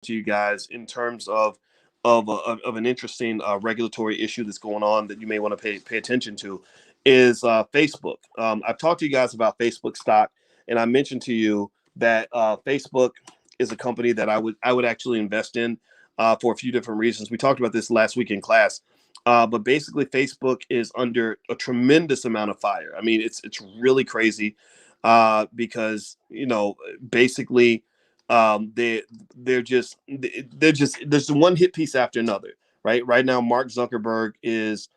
to you guys in terms of an interesting regulatory issue that's going on that you may want to pay attention to is Facebook. I've talked to you guys about Facebook stock, and I mentioned to you that Facebook is a company that I would actually invest in for a few different reasons. We talked about this last week in class. But basically, Facebook is under a tremendous amount of fire. I mean, it's really crazy because basically they they're just there's one hit piece after another. Right now, Mark Zuckerberg is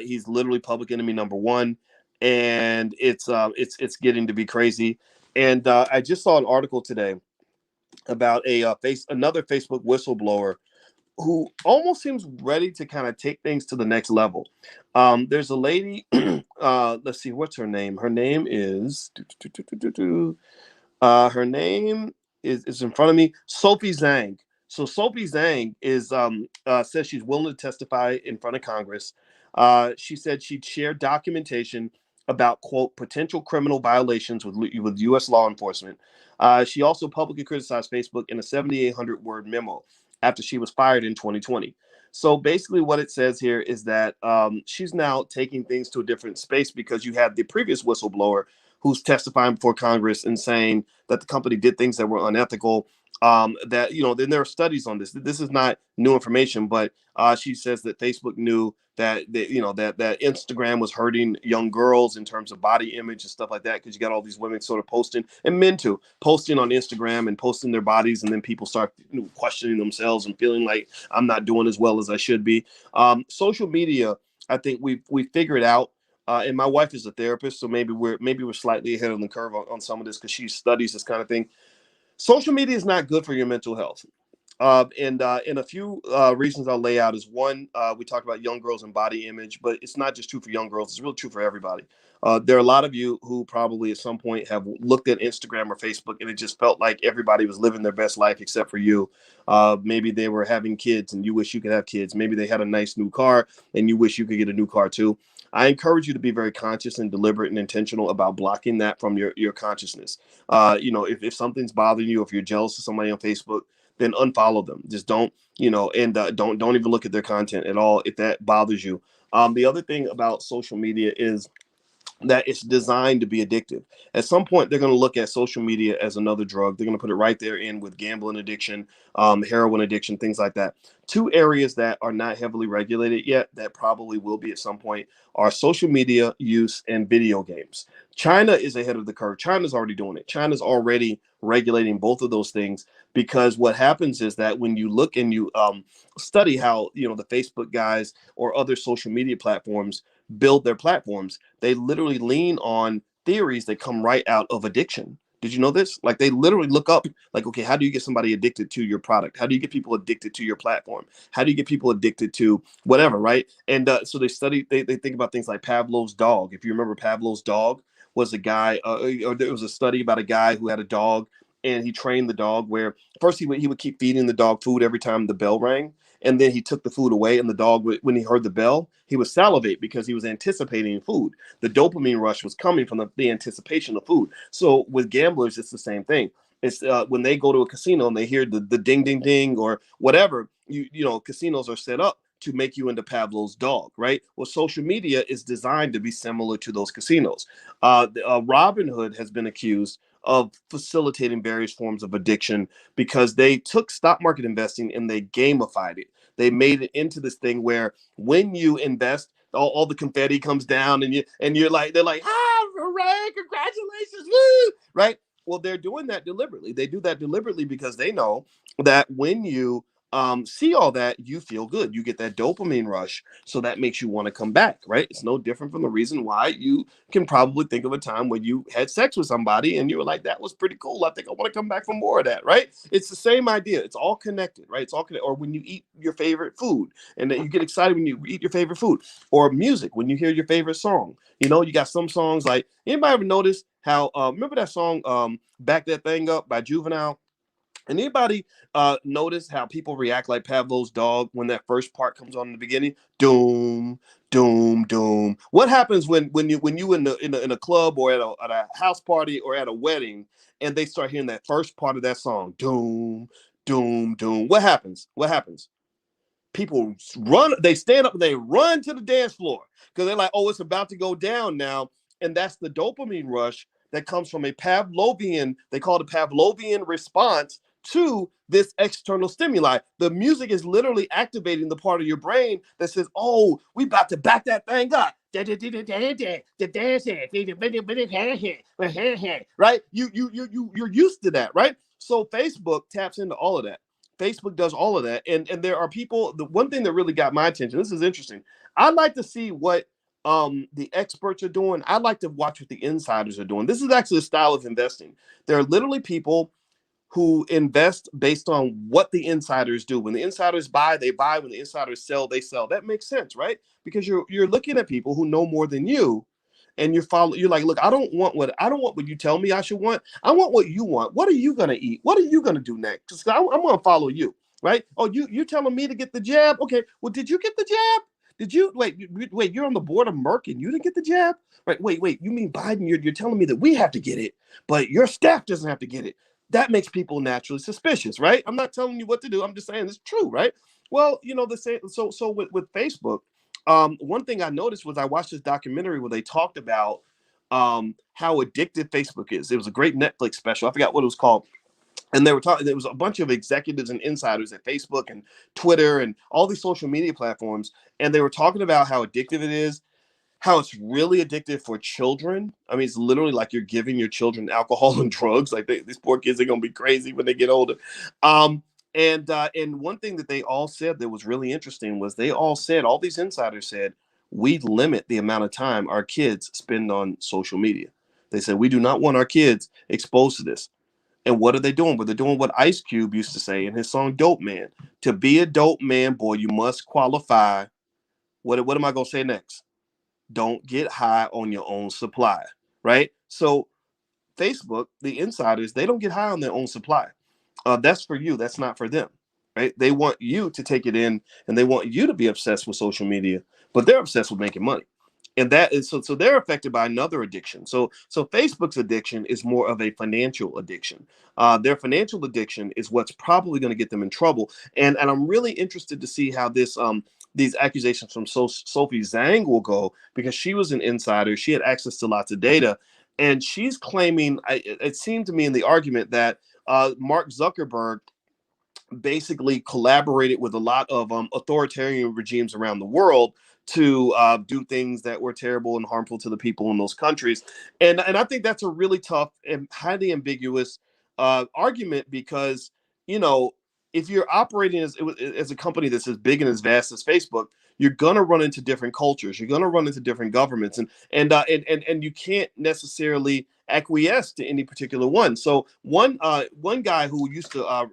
he's literally public enemy number one, and it's getting to be crazy. And I just saw an article today about another Facebook whistleblower who almost seems ready to kind of take things to the next level. There's a lady, let's see, what's her name? Her name is, her name is in front of me, Sophie Zhang. So Sophie Zhang says she's willing to testify in front of Congress. She said she'd share documentation about, quote, potential criminal violations with U.S. law enforcement. She also publicly criticized Facebook in a 7,800 word memo after she was fired in 2020. So basically, what it says here is that she's now taking things to a different space because you had the previous whistleblower who's testifying before Congress and saying that the company did things that were unethical. That then there are studies on this. This is not new information, but she says that Facebook knew that Instagram was hurting young girls in terms of body image and stuff like that, because you got all these women sort of posting, and men too, posting on Instagram and posting their bodies, and then people start questioning themselves and feeling like I'm not doing as well as I should be. Social media, I think we figured out. And my wife is a therapist, so maybe we're slightly ahead of the curve on some of this because she studies this kind of thing. Social media is not good for your mental health. And a few reasons I'll lay out is one, we talked about young girls and body image, but it's not just true for young girls. It's really true for everybody. There are a lot of you who probably at some point have looked at Instagram or Facebook and it just felt like everybody was living their best life except for you. Maybe they were having kids and you wish you could have kids. Maybe they had a nice new car and you wish you could get a new car too. I encourage you to be very conscious and deliberate and intentional about blocking that from your consciousness. If something's bothering you, if you're jealous of somebody on Facebook, then unfollow them. Just don't, and don't even look at their content at all if that bothers you. The other thing about social media is that it's designed to be addictive. At some point, they're going to look at social media as another drug. They're going to put it right there in with gambling addiction, heroin addiction, things like that. Two areas that are not heavily regulated yet that probably will be at some point are social media use and video games. China is ahead of the curve. China's already doing it. China's already regulating both of those things, because what happens is that when you look and you study how the Facebook guys or other social media platforms build their platforms, they literally lean on theories that come right out of addiction. Did you know this? Like, they literally look up, like, okay, how do you get somebody addicted to your product? How do you get people addicted to your platform? How do you get people addicted to whatever, right? And so they think about things like Pavlov's dog. If you remember, Pavlov's dog was a guy, or there was a study about a guy who had a dog, and he trained the dog where first he would keep feeding the dog food every time the bell rang, and then he took the food away, and the dog when he heard the bell, he would salivate because he was anticipating food. The dopamine rush was coming from the anticipation of food. So with gamblers, it's the same thing. It's when they go to a casino and they hear the ding ding ding or whatever, casinos are set up to make you into Pavlov's dog, right? Well, social media is designed to be similar to those casinos. Robinhood has been accused of facilitating various forms of addiction because they took stock market investing and they gamified it. They made it into this thing where when you invest, all the confetti comes down, and you're like, they're like, hooray, congratulations, woo, right? Well, they're doing that deliberately. They do that deliberately because they know that when you see all that, you feel good. You get that dopamine rush. So that makes you want to come back, right? It's no different from the reason why you can probably think of a time when you had sex with somebody and you were like, that was pretty cool. I think I want to come back for more of that, right? It's the same idea. It's all connected, right? It's all connected. Or when you eat your favorite food and that you get excited when you eat your favorite food, or music, when you hear your favorite song. You got some songs like, anybody ever notice how, remember that song, Back That Thing Up by Juvenile? And anybody notice how people react like Pavlov's dog when that first part comes on in the beginning? Doom, doom, doom. What happens when you in a club or at a house party or at a wedding and they start hearing that first part of that song? Doom, doom, doom. What happens? What happens? People run, they stand up, they run to the dance floor because they're like, oh, it's about to go down now. And that's the dopamine rush that comes from a Pavlovian, they call it a Pavlovian response to this external stimuli. The music is literally activating the part of your brain that says, oh, we about to back that thing up. Right? You're used to that, right? So Facebook taps into all of that. Facebook does all of that. And there are people, the one thing that really got my attention, this is interesting. I'd like to see what the experts are doing. I'd like to watch what the insiders are doing. This is actually a style of investing. There are literally people who invest based on what the insiders do. When the insiders buy, they buy. When the insiders sell, they sell. That makes sense, right? Because you're looking at people who know more than you, and you're like, look, I don't want what you tell me I should want. I want what you want. What are you gonna eat? What are you gonna do next? Because I'm gonna follow you, right? Oh, you're telling me to get the jab? Okay, well, did you get the jab? Did you wait? You're on the board of Merck and you didn't get the jab, right? Wait. You mean Biden? You're telling me that we have to get it, but your staff doesn't have to get it. That makes people naturally suspicious, right? I'm not telling you what to do. I'm just saying it's true, right? Well, the same. So with Facebook, one thing I noticed was I watched this documentary where they talked about how addictive Facebook is. It was a great Netflix special. I forgot what it was called. And they were talking, there was a bunch of executives and insiders at Facebook and Twitter and all these social media platforms. And they were talking about how addictive it is, how it's really addictive for children. I mean, it's literally like you're giving your children alcohol and drugs. Like these poor kids are going to be crazy when they get older. And one thing that they all said that was really interesting was all these insiders said, we limit the amount of time our kids spend on social media. They said, we do not want our kids exposed to this. And what are they doing? Well, they're doing what Ice Cube used to say in his song Dope Man. To be a dope man, boy, you must qualify. What am I going to say next? Don't get high on your own supply, right? So Facebook, the insiders, they don't get high on their own supply. That's for you. That's not for them, right? They want you to take it in, and they want you to be obsessed with social media, but they're obsessed with making money, and that is so. So they're affected by another addiction. So Facebook's addiction is more of a financial addiction. Their financial addiction is what's probably going to get them in trouble. And I'm really interested to see how these accusations from Sophie Zhang will go, because she was an insider. She had access to lots of data, and she's claiming. It seemed to me in the argument that Mark Zuckerberg basically collaborated with a lot of authoritarian regimes around the world to do things that were terrible and harmful to the people in those countries. And I think that's a really tough and highly ambiguous argument, because, you know, if you're operating as a company that's as big and as vast as Facebook, you're gonna run into different cultures. You're gonna run into different governments, and you can't necessarily acquiesce to any particular one. So one guy who used to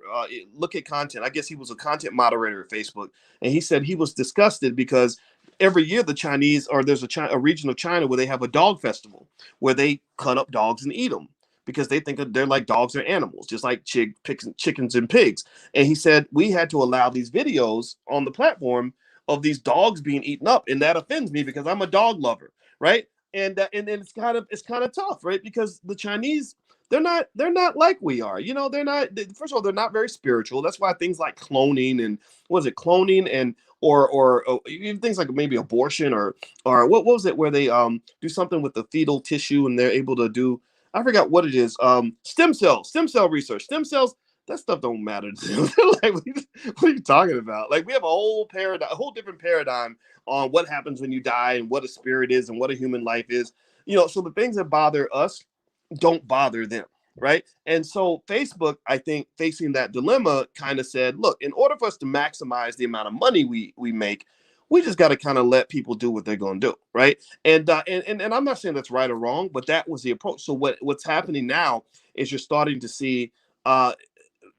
look at content, I guess he was a content moderator at Facebook, and he said he was disgusted because every year the Chinese, or there's a region of China where they have a dog festival where they cut up dogs and eat them because they think they're like dogs or animals, just like chickens and pigs. And he said we had to allow these videos on the platform of these dogs being eaten up, and that offends me because I'm a dog lover, right? And it's kind of tough, right? Because the Chinese, they're not like we are. You know, they're not. First of all, they're not very spiritual. That's why things like cloning and cloning and or even things like maybe abortion or what was it where they do something with the fetal tissue and they're able to do, I forgot what it is, stem cell research, stem cells. That stuff don't matter to them. Like, what are you talking about? Like, we have a whole paradigm, a whole different paradigm on what happens when you die and what a spirit is and what a human life is. You know, so the things that bother us don't bother them, right? And so Facebook, I think, facing that dilemma, kind of said, look, in order for us to maximize the amount of money we make, we just got to kind of let people do what they're going to do, right? And I'm not saying that's right or wrong, but that was the approach. So what's happening now is you're starting to see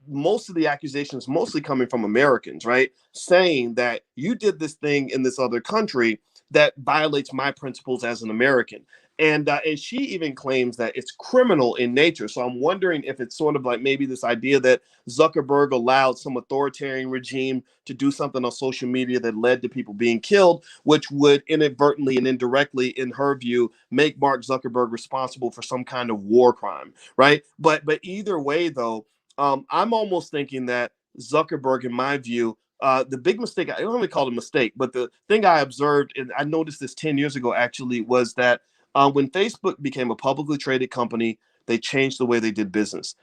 most of the accusations mostly coming from Americans, right? Saying that you did this thing in this other country that violates my principles as an American. And she even claims that it's criminal in nature. So I'm wondering if it's sort of like maybe this idea that Zuckerberg allowed some authoritarian regime to do something on social media that led to people being killed, which would inadvertently and indirectly, in her view, make Mark Zuckerberg responsible for some kind of war crime, right? But either way, though, I'm almost thinking that Zuckerberg, in my view, the big mistake, I don't really call it a mistake, but the thing I observed, and I noticed this 10 years ago actually, was that when Facebook became a publicly traded company, they changed the way they did business.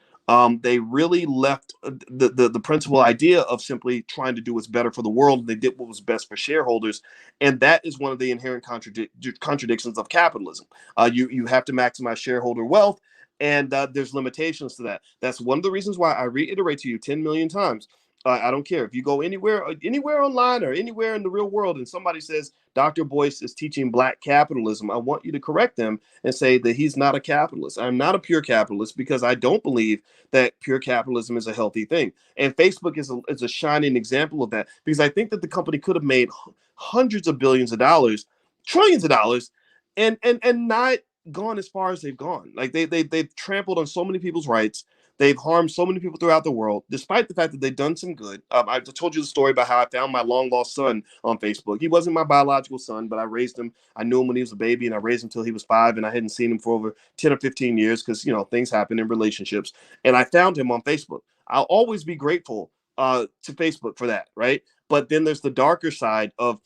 They really left the principal idea of simply trying to do what's better for the world. And they did what was best for shareholders, and that is one of the inherent contradictions of capitalism. You have to maximize shareholder wealth, and there's limitations to that. That's one of the reasons why I reiterate to you 10 million times. I don't care if you go anywhere online or anywhere in the real world, and somebody says Dr. Boyce is teaching black capitalism. I want you to correct them and say that he's not a capitalist. I'm not a pure capitalist because I don't believe that pure capitalism is a healthy thing. And Facebook is a shining example of that, because I think that the company could have made hundreds of billions of dollars, trillions of dollars, and not gone as far as they've gone. Like they've trampled on so many people's rights. They've harmed so many people throughout the world, despite the fact that they've done some good. I told you the story about how I found my long lost son on Facebook. He wasn't my biological son, but I raised him. I knew him when he was a baby, and I raised him until he was 5, and I hadn't seen him for over 10 or 15 years because, things happen in relationships. And I found him on Facebook. I'll always be grateful to Facebook for that, right? But then there's the darker side of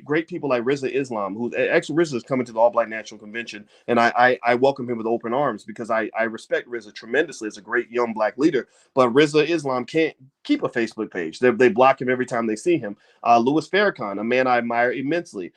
great people like Rizza Islam, who actually Rizza is coming to the All Black National Convention, and I welcome him with open arms because I respect Rizza tremendously as a great young black leader. But Rizza Islam can't keep a Facebook page. They block him every time they see him. Louis Farrakhan, a man I admire immensely,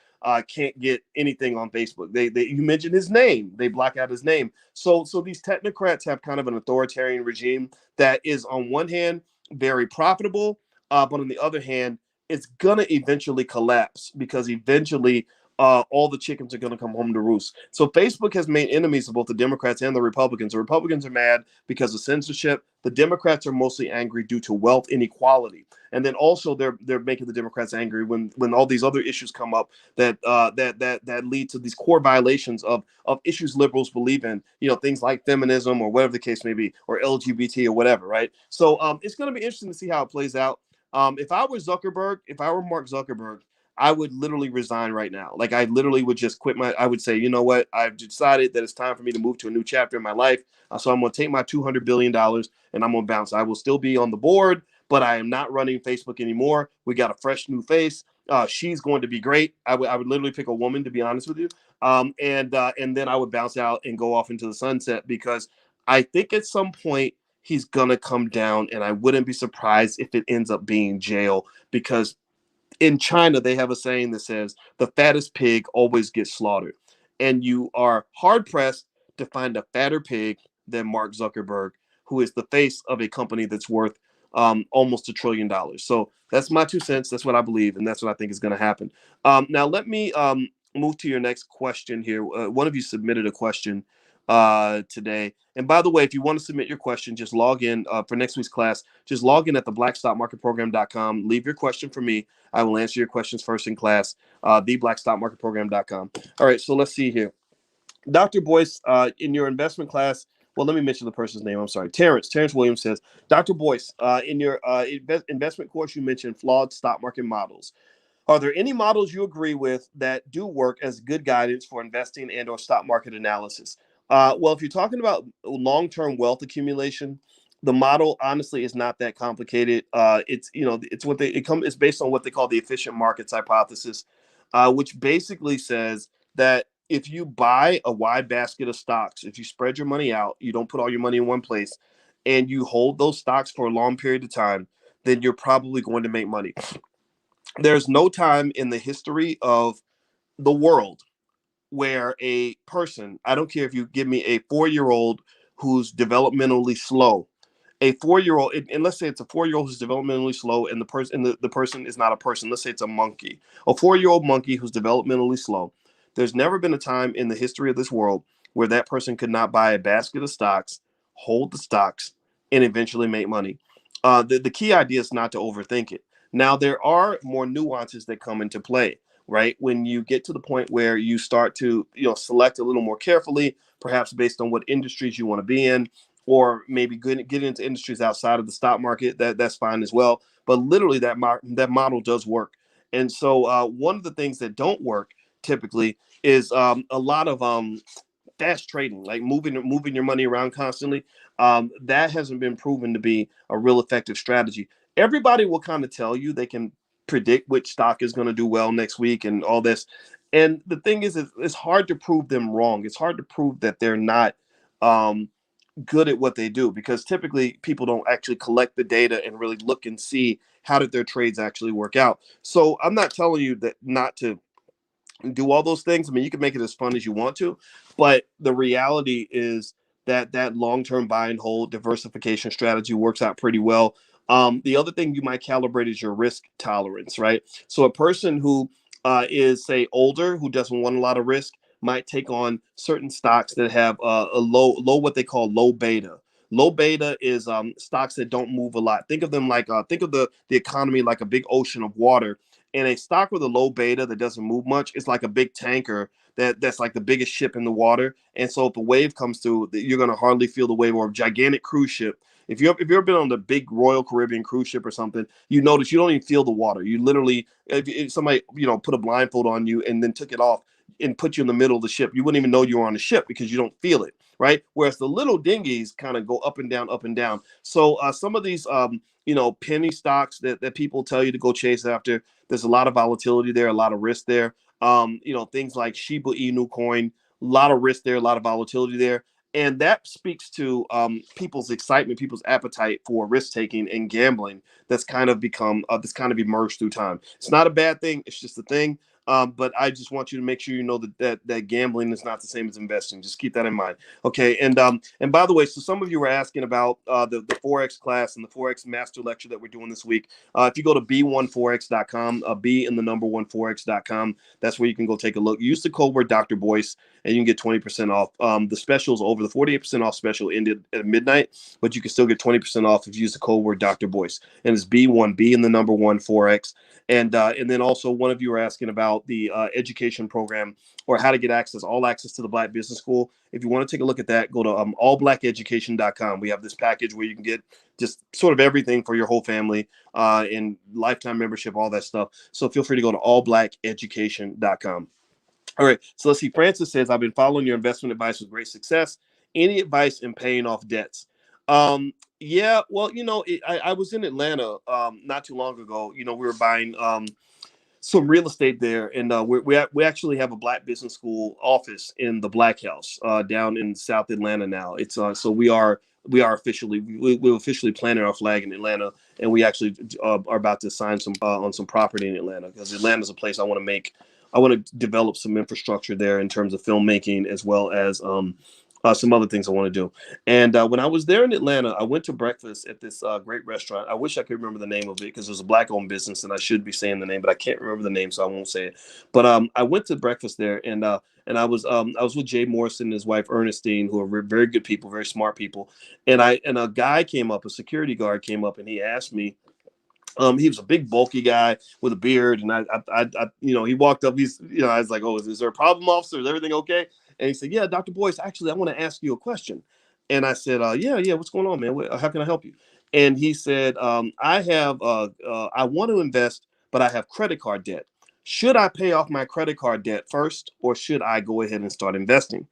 can't get anything on Facebook. You mention his name, they block out his name. So these technocrats have kind of an authoritarian regime that is on one hand very profitable, but on the other hand, it's gonna eventually collapse because eventually all the chickens are gonna come home to roost. So Facebook has made enemies of both the Democrats and the Republicans. The Republicans are mad because of censorship. The Democrats are mostly angry due to wealth inequality, and then also they're making the Democrats angry when all these other issues come up that lead to these core violations of issues liberals believe in. Things like feminism or whatever the case may be, or LGBT or whatever. Right. So it's going to be interesting to see how it plays out. If I were Mark Zuckerberg, I would literally resign right now. Like I literally would just quit I would say, you know what? I've decided that it's time for me to move to a new chapter in my life. So I'm going to take my $200 billion and I'm going to bounce. I will still be on the board, but I am not running Facebook anymore. We got a fresh new face. She's going to be great. I would literally pick a woman, to be honest with you. And then I would bounce out and go off into the sunset, because I think at some point he's gonna come down, and I wouldn't be surprised if it ends up being jail, because in China they have a saying that says the fattest pig always gets slaughtered, and you are hard pressed to find a fatter pig than Mark Zuckerberg, who is the face of a company that's worth almost $1 trillion. So that's my 2 cents. That's what I believe, and that's what I think is going to happen. Now let me move to your next question here. One of you submitted a question today. And by the way, if you want to submit your question, just log in for next week's class. Just log in at the blackstockmarketprogram.com. Leave your question for me. I will answer your questions first in class. The blackstockmarketprogram.com. All right, so let's see here. Dr. Boyce, in your investment class, well, let me mention the person's name. I'm sorry. Terrence Williams says, Dr. Boyce, in your investment course, you mentioned flawed stock market models. Are there any models you agree with that do work as good guidance for investing and or stock market analysis? Well, if you're talking about long-term wealth accumulation, the model honestly is not that complicated. It's based on what they call the efficient markets hypothesis, which basically says that if you buy a wide basket of stocks, if you spread your money out, you don't put all your money in one place, and you hold those stocks for a long period of time, then you're probably going to make money. There's no time in the history of the world where a person, I don't care if you give me a 4-year-old who's developmentally slow, a 4-year-old, and let's say it's a 4-year-old who's developmentally slow, and the person is not a person. Let's say it's a monkey, a 4-year-old monkey who's developmentally slow. There's never been a time in the history of this world where that person could not buy a basket of stocks, hold the stocks, and eventually make money. The key idea is not to overthink it. Now, there are more nuances that come into play, right? When you get to the point where you start to, select a little more carefully, perhaps based on what industries you want to be in, or maybe get into industries outside of the stock market, that's fine as well. But literally, that model does work. And so one of the things that don't work typically is a lot of fast trading, like moving your money around constantly. That hasn't been proven to be a real effective strategy. Everybody will kind of tell you they can predict which stock is going to do well next week and all this. And the thing is, it's hard to prove them wrong. It's hard to prove that they're not um, good at what they do, because typically people don't actually collect the data and really look and see how did their trades actually work out. So I'm not telling you that not to do all those things. I mean, you can make it as fun as you want to, but the reality is that that long-term buy and hold diversification strategy works out pretty well. The other thing you might calibrate is your risk tolerance, right? So a person who is, say, older, who doesn't want a lot of risk, might take on certain stocks that have a low what they call low beta. Low beta is stocks that don't move a lot. Think of them like think of the economy like a big ocean of water, and a stock with a low beta that doesn't move much is like a big tanker that's like the biggest ship in the water. And so if a wave comes through, you're going to hardly feel the wave. Or a gigantic cruise ship. If you've ever been on the big Royal Caribbean cruise ship or something, you notice you don't even feel the water. You literally, if somebody put a blindfold on you and then took it off and put you in the middle of the ship, you wouldn't even know you were on the ship because you don't feel it, right? Whereas the little dinghies kind of go up and down, up and down. So some of these penny stocks that people tell you to go chase after, there's a lot of volatility there, a lot of risk there. Things like Shiba Inu coin, a lot of risk there, a lot of volatility there. And that speaks to people's excitement, people's appetite for risk taking and gambling. That's kind of that's kind of emerged through time. It's not a bad thing. It's just a thing. But I just want you to make sure you know that gambling is not the same as investing. Just keep that in mind. Okay. And by the way, so some of you were asking about the Forex class and the Forex master lecture that we're doing this week. If you go to b1forex.com, B in the number 1forex.com, that's where you can go take a look. Use the code word Dr. Boyce and you can get 20% off. The specials over, the 48% off special ended at midnight, but you can still get 20% off if you use the code word Dr. Boyce. And it's B in the number 1forex. And then also one of you were asking about the education program, or how to get all access to the Black Business School. If you want to take a look at that, go to allblackeducation.com. We have this package where you can get just sort of everything for your whole family, and lifetime membership, all that stuff. So feel free to go to allblackeducation.com. All right. So let's see. Francis says, I've been following your investment advice with great success. Any advice in paying off debts? Yeah, well, I was in Atlanta not too long ago. We were buying some real estate there, and we actually have a Black Business School office in the Black House down in South Atlanta now. It's so we are officially we officially planted our flag in Atlanta, and we actually are about to sign some on some property in Atlanta, because Atlanta is a place I want to develop some infrastructure there in terms of filmmaking, as well as some other things I want to do. And when I was there in Atlanta, I went to breakfast at this great restaurant. I wish I could remember the name of it, because it was a Black-owned business, and I should be saying the name, but I can't remember the name, so I won't say it. But I went to breakfast there, and I was with Jay Morrison and his wife Ernestine, who are very good people, very smart people. And a guy came up, a security guard came up, and he asked me. He was a big, bulky guy with a beard, and he walked up. I was like, "Oh, is there a problem, officer? Is everything okay?" And he said, "Yeah, Dr. Boyce, actually, I want to ask you a question." And I said, "Yeah, what's going on, man? How can I help you?" And he said, I want to invest, but I have credit card debt. Should I pay off my credit card debt first, or should I go ahead and start investing?"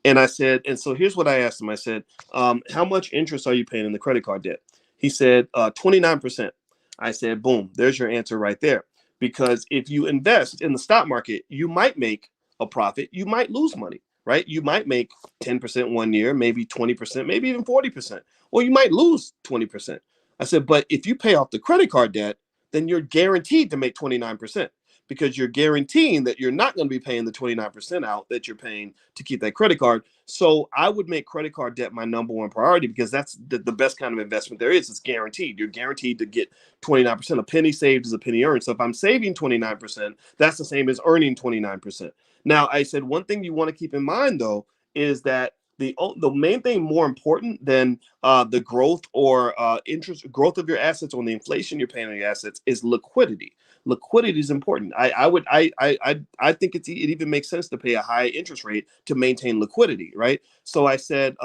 And I said, and so here's what I asked him. I said, "How much interest are you paying in the credit card debt?" He said, 29%. I said, boom, there's your answer right there. Because if you invest in the stock market, you might make a profit. You might lose money, right? You might make 10% one year, maybe 20%, maybe even 40%, or you might lose 20%. I said, but if you pay off the credit card debt, then you're guaranteed to make 29%, because you're guaranteeing that you're not going to be paying the 29% out that you're paying to keep that credit card. So I would make credit card debt my number one priority, because that's the best kind of investment there is. It's guaranteed. You're guaranteed to get 29%. A penny saved is a penny earned. So if I'm saving 29%, that's the same as earning 29%. Now, I said one thing you want to keep in mind, though, is that the main thing more important than the growth or interest growth of your assets, or the inflation you're paying on your assets, is liquidity. Liquidity is important. I think it even makes sense to pay a high interest rate to maintain liquidity, right? So I said,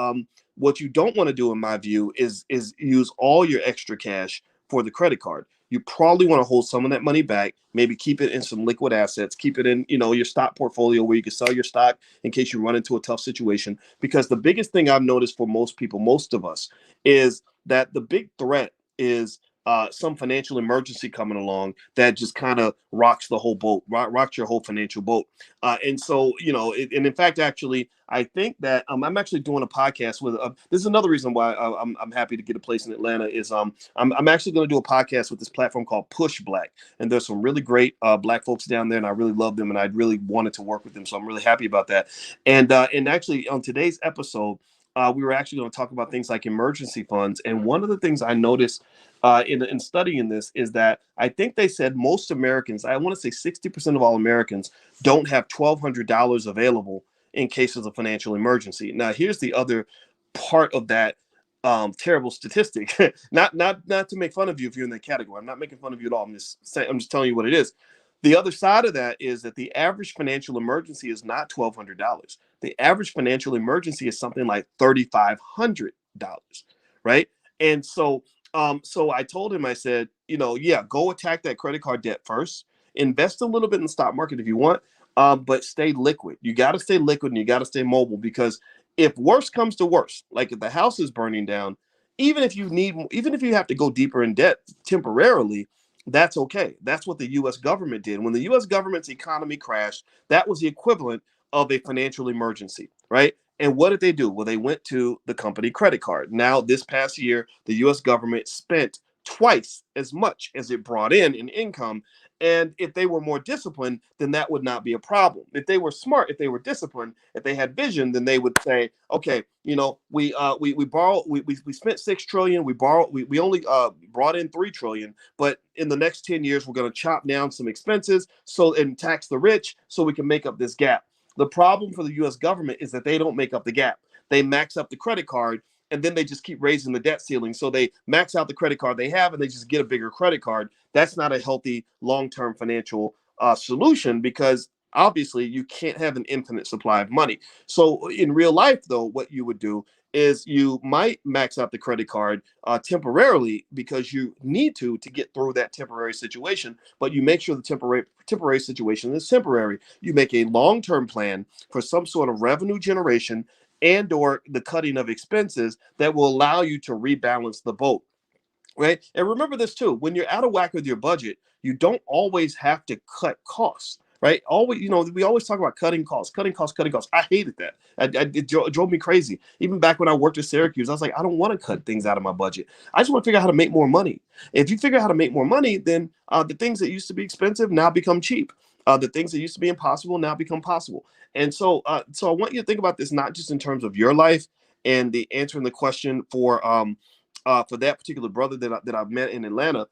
what you don't want to do, in my view, is use all your extra cash for the credit card. You probably want to hold some of that money back, maybe keep it in some liquid assets, keep it in, your stock portfolio where you can sell your stock in case you run into a tough situation. Because the biggest thing I've noticed for most people, most of us, is that the big threat is some financial emergency coming along that just kind of rocks the whole boat, rocks your whole financial boat. And so, and in fact, actually, I think that I'm actually doing a podcast with. This is another reason why I'm happy to get a place in Atlanta. Is I'm actually going to do a podcast with this platform called Push Black, and there's some really great Black folks down there, and I really love them, and I really wanted to work with them, so I'm really happy about that. And actually, on today's episode, we were actually going to talk about things like emergency funds, and one of the things I noticed in studying this is that I think they said most Americans, I want to say 60% of all Americans, don't have $1,200 available in cases of financial emergency. Now, here's the other part of that terrible statistic. not to make fun of you if you're in that category. I'm not making fun of you at all. I'm just telling you what it is. The other side of that is that the average financial emergency is not $1,200. The average financial emergency is something like $3,500, right? And so I told him, I said, yeah, go attack that credit card debt first. Invest a little bit in the stock market if you want, but stay liquid. You got to stay liquid and you got to stay mobile, because if worse comes to worse, like if the house is burning down, even if you have to go deeper in debt temporarily, that's okay. That's what the U.S. government did. When the U.S. government's economy crashed, that was the equivalent of a financial emergency, right? And what did they do? Well, they went to the company credit card. Now, this past year, the U.S. government spent twice as much as it brought in income. And if they were more disciplined, then that would not be a problem. If they were smart, if they were disciplined, if they had vision, then they would say, okay, we spent 6 trillion, we only brought in 3 trillion, but in the next 10 years, we're going to chop down some expenses and tax the rich so we can make up this gap. The problem for the U.S. government is that they don't make up the gap. They max up the credit card, and then they just keep raising the debt ceiling. So they max out the credit card they have, and they just get a bigger credit card. That's not a healthy long-term financial solution, because obviously you can't have an infinite supply of money. So in real life, though, what you would do is you might max out the credit card temporarily because you need to get through that temporary situation, but you make sure the temporary situation is temporary. You make a long-term plan for some sort of revenue generation and or the cutting of expenses that will allow you to rebalance the boat. Right. And remember this too, when you're out of whack with your budget, you don't always have to cut costs. Right. We always talk about cutting costs, cutting costs, cutting costs. I hated that. It drove me crazy. Even back when I worked at Syracuse, I was like, I don't want to cut things out of my budget. I just want to figure out how to make more money. If you figure out how to make more money, then the things that used to be expensive now become cheap. The things that used to be impossible now become possible. And so I want you to think about this, not just in terms of your life and the answering the question for that particular brother that I've met in Atlanta.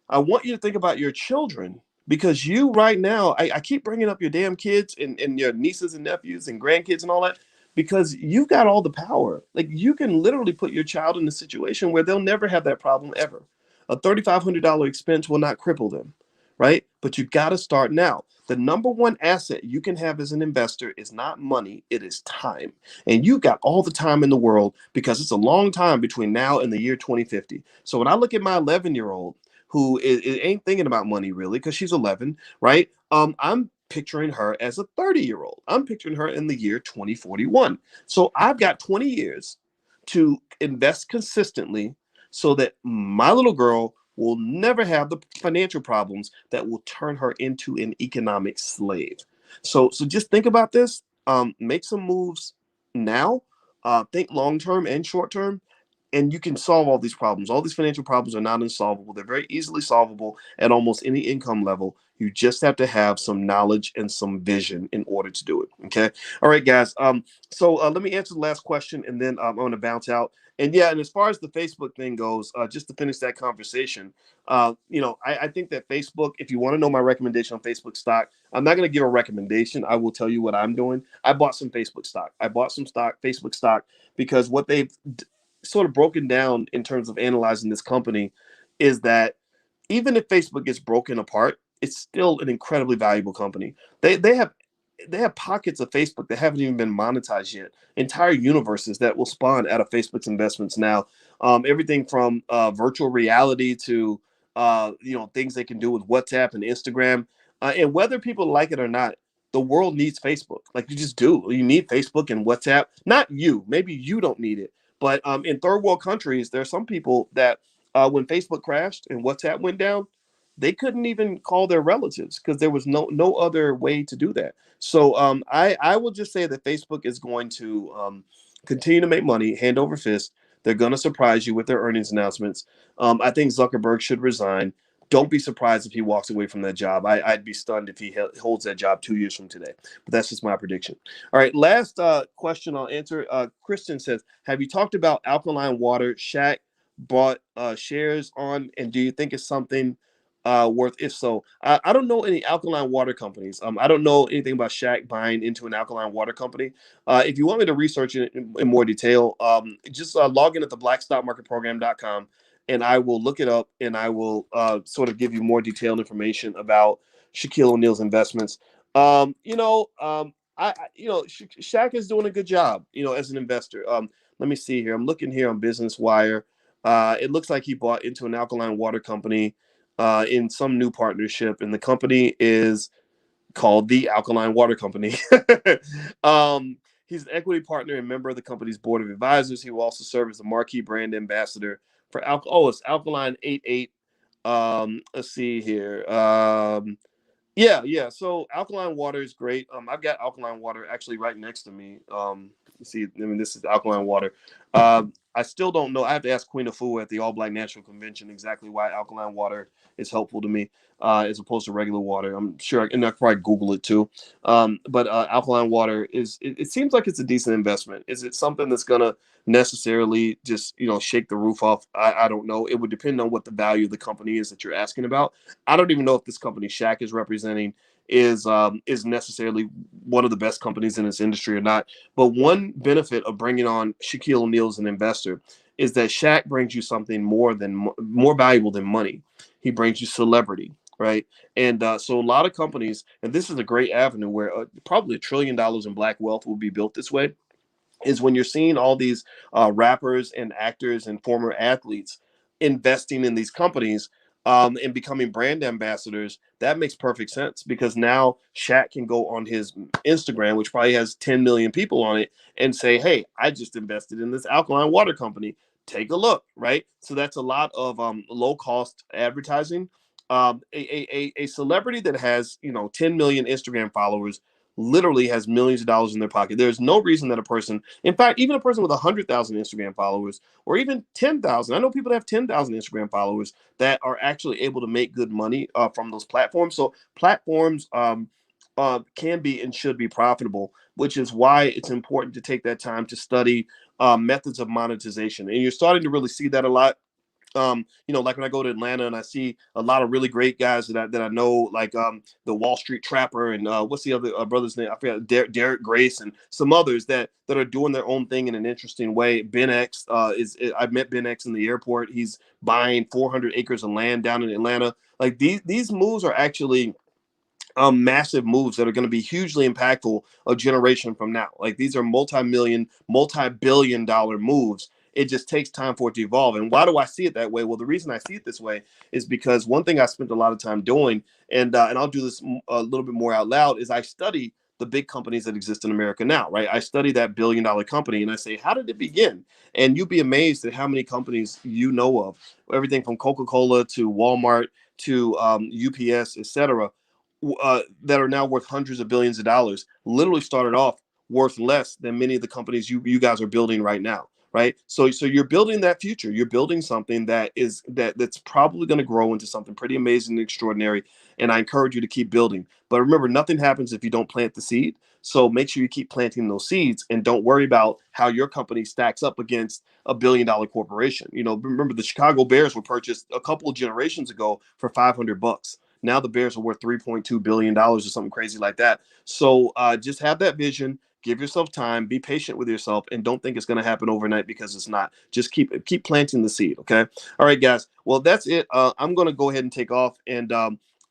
I want you to think about your children, because you right now, I keep bringing up your damn kids and your nieces and nephews and grandkids and all that, because you've got all the power. Like, you can literally put your child in a situation where they'll never have that problem ever. A $3,500 expense will not cripple them, right? But you got to start now. The number one asset you can have as an investor is not money, it is time. And you've got all the time in the world, because it's a long time between now and the year 2050. So when I look at my 11-year-old who ain't thinking about money really, because she's 11, right? I'm picturing her as a 30-year-old. I'm picturing her in the year 2041. So I've got 20 years to invest consistently so that my little girl will never have the financial problems that will turn her into an economic slave. So just think about this. Make some moves now. Think long term and short term, and you can solve all these problems. All these financial problems are not insolvable. They're very easily solvable at almost any income level. You just have to have some knowledge and some vision in order to do it. Okay. All right, guys. So let me answer the last question, and then I'm going to bounce out. And yeah, and as far as the Facebook thing goes, just to finish that conversation, I think that Facebook, if you want to know my recommendation on Facebook stock, I'm not going to give a recommendation. I will tell you what I'm doing. I bought some Facebook stock. I bought some Facebook stock, because what they've sort of broken down in terms of analyzing this company is that even if Facebook gets broken apart, it's still an incredibly valuable company. They have they have pockets of Facebook that haven't even been monetized yet. Entire universes that will spawn out of Facebook's investments now. Everything from virtual reality to things they can do with WhatsApp and Instagram. And whether people like it or not, the world needs Facebook. Like you just do. You need Facebook and WhatsApp. Not you. Maybe you don't need it. But in third world countries, there are some people that when Facebook crashed and WhatsApp went down, they couldn't even call their relatives because there was no other way to do that. So I will just say that Facebook is going to continue to make money hand over fist. They're going to surprise you with their earnings announcements. I think Zuckerberg should resign. Don't be surprised if he walks away from that job. I'd be stunned if he holds that job 2 years from today. But that's just my prediction. All right, last question I'll answer. Kristen says, have you talked about alkaline water? Shaq bought shares on, and do you think it's something worth? If so, I don't know any alkaline water companies. I don't know anything about Shaq buying into an alkaline water company. If you want me to research it in more detail, just log in at the blackstockmarketprogram.com and I will look it up and I will sort of give you more detailed information about Shaquille O'Neal's investments. Shaq is doing a good job, as an investor. Let me see here. I'm looking here on Business Wire. It looks like he bought into an alkaline water company in some new partnership, and the company is called the Alkaline Water Company. He's an equity partner and member of the company's board of advisors. He will also serve as the marquee brand ambassador for it's Alkaline 88. Let's see here. Yeah. So alkaline water is great. I've got alkaline water actually right next to me. This is alkaline water. I still don't know. I have to ask Queen Afua at the All Black National Convention exactly why alkaline water is helpful to me as opposed to regular water. I'm sure, and I can probably Google it too. But alkaline water it seems like it's a decent investment. Is it something that's gonna necessarily just shake the roof off? I don't know. It would depend on what the value of the company is that you're asking about. I don't even know if this company Shaq is representing is necessarily one of the best companies in this industry or not. But one benefit of bringing on Shaquille O'Neal as an investor is that Shaq brings you something more valuable than money. He brings you celebrity, right? And so a lot of companies, and this is a great avenue where probably $1 trillion in black wealth will be built this way, is when you're seeing all these rappers and actors and former athletes investing in these companies and becoming brand ambassadors. That makes perfect sense because now Shaq can go on his Instagram, which probably has 10 million people on it, and say, hey, I just invested in this alkaline water company. Take a look, right? So that's a lot of low cost advertising. A celebrity that has 10 million Instagram followers literally has millions of dollars in their pocket. There's no reason that a person, in fact, even a person with 100,000 Instagram followers or even 10,000, I know people that have 10,000 Instagram followers that are actually able to make good money from those platforms. So platforms can be and should be profitable, which is why it's important to take that time to study methods of monetization. And you're starting to really see that a lot. Like when I go to Atlanta and I see a lot of really great guys that I know, like the Wall Street Trapper and what's the other brother's name? I forgot. Derek Grace and some others that are doing their own thing in an interesting way. Ben X I met Ben X in the airport. He's buying 400 acres of land down in Atlanta. Like these moves are actually massive moves that are going to be hugely impactful a generation from now. Like these are multi-million, multi-billion dollar moves. It just takes time for it to evolve. And why do I see it that way? Well, the reason I see it this way is because one thing I spent a lot of time doing, and I'll do this a little bit more out loud, is I study the big companies that exist in America now, right? I study that billion-dollar company and I say, how did it begin? And you'd be amazed at how many companies you know of, everything from Coca-Cola to Walmart to UPS, etc., that are now worth hundreds of billions of dollars literally started off worth less than many of the companies you guys are building right now, right? So you're building that future. You're building something that's probably going to grow into something pretty amazing and extraordinary. And I encourage you to keep building. But remember, nothing happens if you don't plant the seed. So make sure you keep planting those seeds and don't worry about how your company stacks up against a $1 billion corporation. Remember the Chicago Bears were purchased a couple of generations ago for $500. Now the Bears are worth $3.2 billion or something crazy like that. So just have that vision. Give yourself time. Be patient with yourself, and don't think it's going to happen overnight because it's not. Just keep planting the seed. Okay. All right, guys. Well, that's it. I'm going to go ahead and take off, and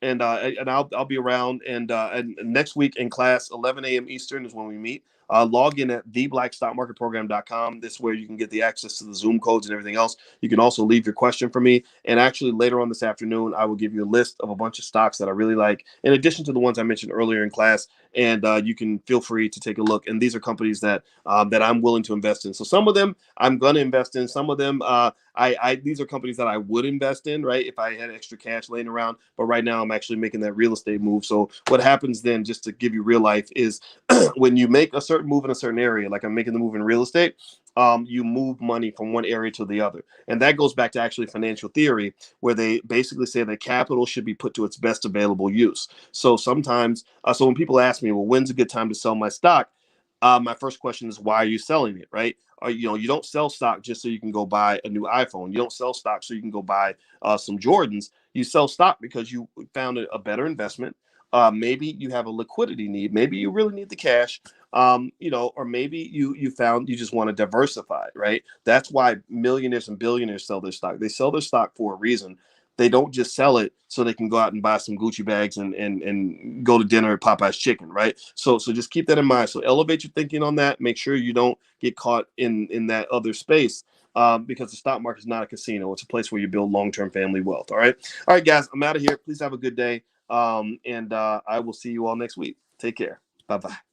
and I'll be around. And next week in class, 11 a.m. Eastern is when we meet. Log in at theblackstockmarketprogram.com. This is where you can get the access to the Zoom codes and everything else. You can also leave your question for me. And actually, later on this afternoon, I will give you a list of a bunch of stocks that I really like, in addition to the ones I mentioned earlier in class. And you can feel free to take a look. And these are companies that I'm willing to invest in. So some of them I'm going to invest in. Some of them these are companies that I would invest in, right, if I had extra cash laying around. But right now, I'm actually making that real estate move. So what happens then, just to give you real life, is when you make a certain move in a certain area, like I'm making the move in real estate, you move money from one area to the other. And that goes back to actually financial theory, where they basically say that capital should be put to its best available use. So sometimes, so when people ask me, well, when's a good time to sell my stock? My first question is, why are you selling it, right? You don't sell stock just so you can go buy a new iPhone. You don't sell stock so you can go buy some Jordans. You sell stock because you found a better investment. Maybe you have a liquidity need. Maybe you really need the cash. Or maybe you found you just want to diversify, right? That's why millionaires and billionaires sell their stock. They sell their stock for a reason. They don't just sell it so they can go out and buy some Gucci bags and go to dinner at Popeye's Chicken, right? So just keep that in mind. So elevate your thinking on that. Make sure you don't get caught in that other space, because the stock market is not a casino. It's a place where you build long-term family wealth. All right, guys. I'm out of here. Please have a good day, and I will see you all next week. Take care. Bye bye.